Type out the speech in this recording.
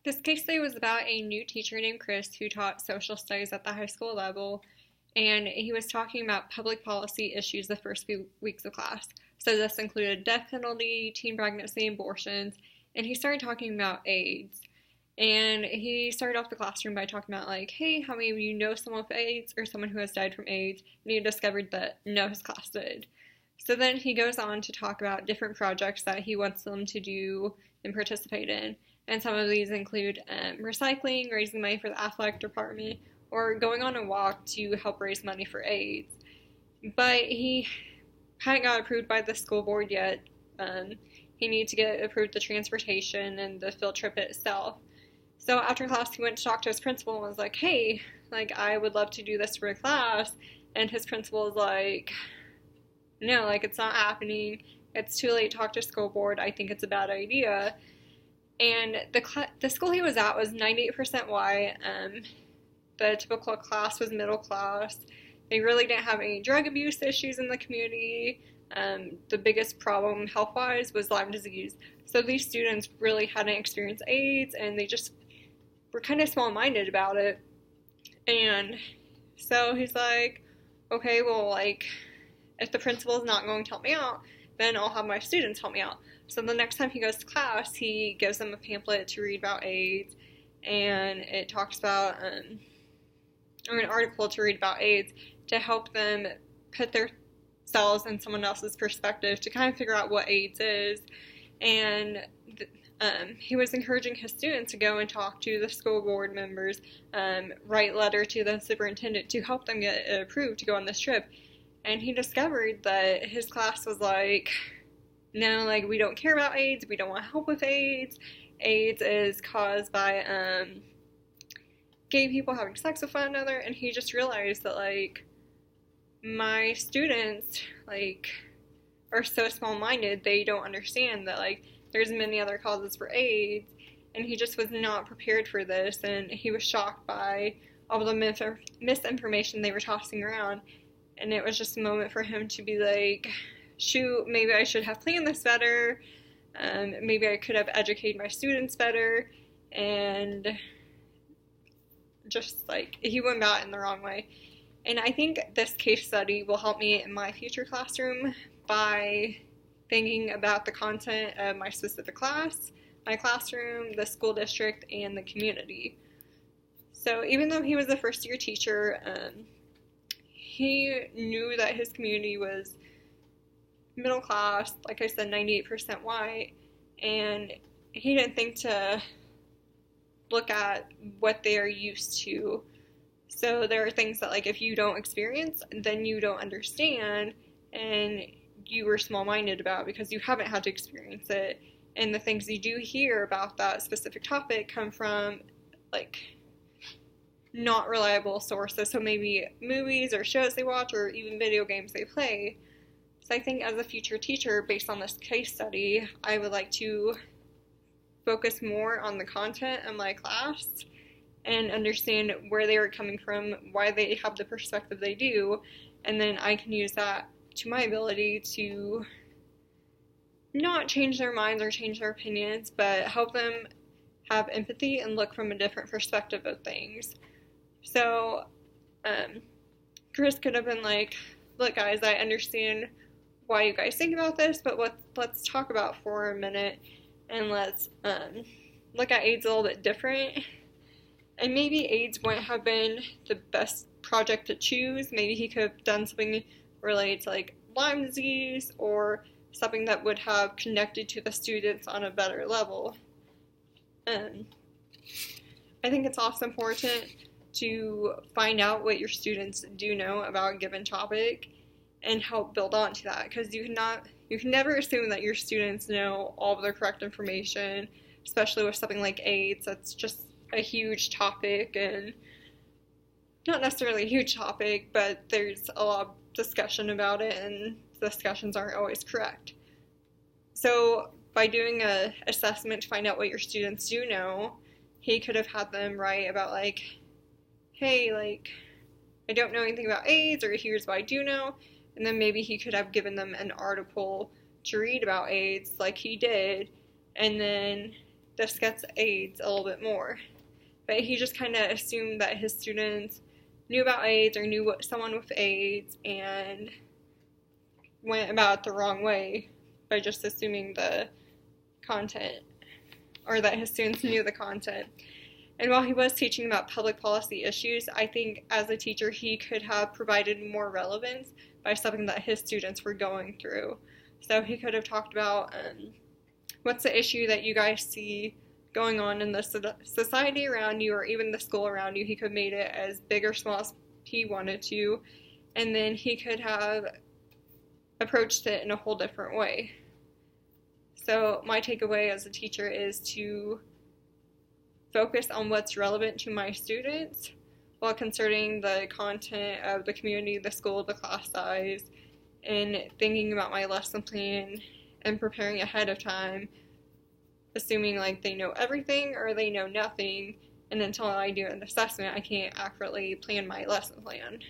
This case study was about a new teacher named Chris who taught social studies at the high school level, and he was talking about public policy issues the first few weeks of class. So this included death penalty, teen pregnancy, abortions, and he started talking about AIDS. And he started off the classroom by talking about like, hey, how many of you know someone with AIDS or someone who has died from AIDS? And he discovered that no, his class did. So then he goes on to talk about different projects that he wants them to do and participate in. And some of these include recycling, raising money for the athletic department, or going on a walk to help raise money for AIDS. But he hadn't got approved by the school board yet. He needed to get approved the transportation and the field trip itself. So after class, he went to talk to his principal and was like, hey, like, I would love to do this for a class. And his principal was like, no, like, it's not happening. It's too late to talk to school board. I think it's a bad idea. And the school he was at was 98% white. The typical class was middle class. They really didn't have any drug abuse issues in the community. The biggest problem health-wise was Lyme disease. So these students really hadn't experienced AIDS, and they just were kind of small-minded about it. And so he's like, okay, well, like, if the principal is not going to help me out, then I'll have my students help me out. So the next time he goes to class, he gives them a pamphlet to read about AIDS, and it talks about, or an article to read about AIDS to help them put themselves in someone else's perspective to kind of figure out what AIDS is. And he was encouraging his students to go and talk to the school board members, write a letter to the superintendent to help them get approved to go on this trip. And he discovered that his class was like, no, like, we don't care about AIDS, we don't want help with AIDS. AIDS is caused by gay people having sex with one another. And he just realized that, like, my students, like, are so small-minded, they don't understand that, like, there's many other causes for AIDS, and he just was not prepared for this, and he was shocked by all the misinformation they were tossing around, and it was just a moment for him to be like, shoot, maybe I should have planned this better, maybe I could have educated my students better, and just, like, he went about it in the wrong way. And I think this case study will help me in my future classroom by thinking about the content of my specific class, my classroom, the school district, and the community. So even though he was a first-year teacher, he knew that his community was middle class, like I said, 98% white, and he didn't think to look at what they are used to. So there are things that, like, if you don't experience, then you don't understand, and you were small-minded about because you haven't had to experience it. And the things you do hear about that specific topic come from, like, not reliable sources. So maybe movies or shows they watch or even video games they play. So I think as a future teacher, based on this case study, I would like to focus more on the content of my class and understand where they are coming from, why they have the perspective they do, and then I can use that to my ability to not change their minds or change their opinions, but help them have empathy and look from a different perspective of things. So, Chris could have been like, look guys, I understand why you guys think about this, but let's talk about it for a minute, and let's look at AIDS a little bit different. And maybe AIDS wouldn't have been the best project to choose. Maybe he could have done something related to, like, Lyme disease, or something that would have connected to the students on a better level. I think it's also important to find out what your students do know about a given topic and help build on to that, because you can never assume that your students know all of the correct information, especially with something like AIDS. That's just a huge topic, and not necessarily a huge topic, but there's a lot of discussion about it, and discussions aren't always correct. So by doing an assessment to find out what your students do know, he could have had them write about, like, hey, like, I don't know anything about AIDS, or here's what I do know, and then maybe he could have given them an article to read about AIDS, like he did, and then discuss AIDS a little bit more. But he just kind of assumed that his students knew about AIDS or knew someone with AIDS and went about it the wrong way by just assuming the content, or that his students knew the content. And while he was teaching about public policy issues, I think as a teacher he could have provided more relevance by something that his students were going through. So he could have talked about what's the issue that you guys see going on in the society around you, or even the school around you. He could have made it as big or small as he wanted to, and then he could have approached it in a whole different way. So my takeaway as a teacher is to focus on what's relevant to my students while considering the content of the community, the school, the class size, and thinking about my lesson plan and preparing ahead of time, assuming like they know everything or they know nothing, and until I do an assessment I can't accurately plan my lesson plan.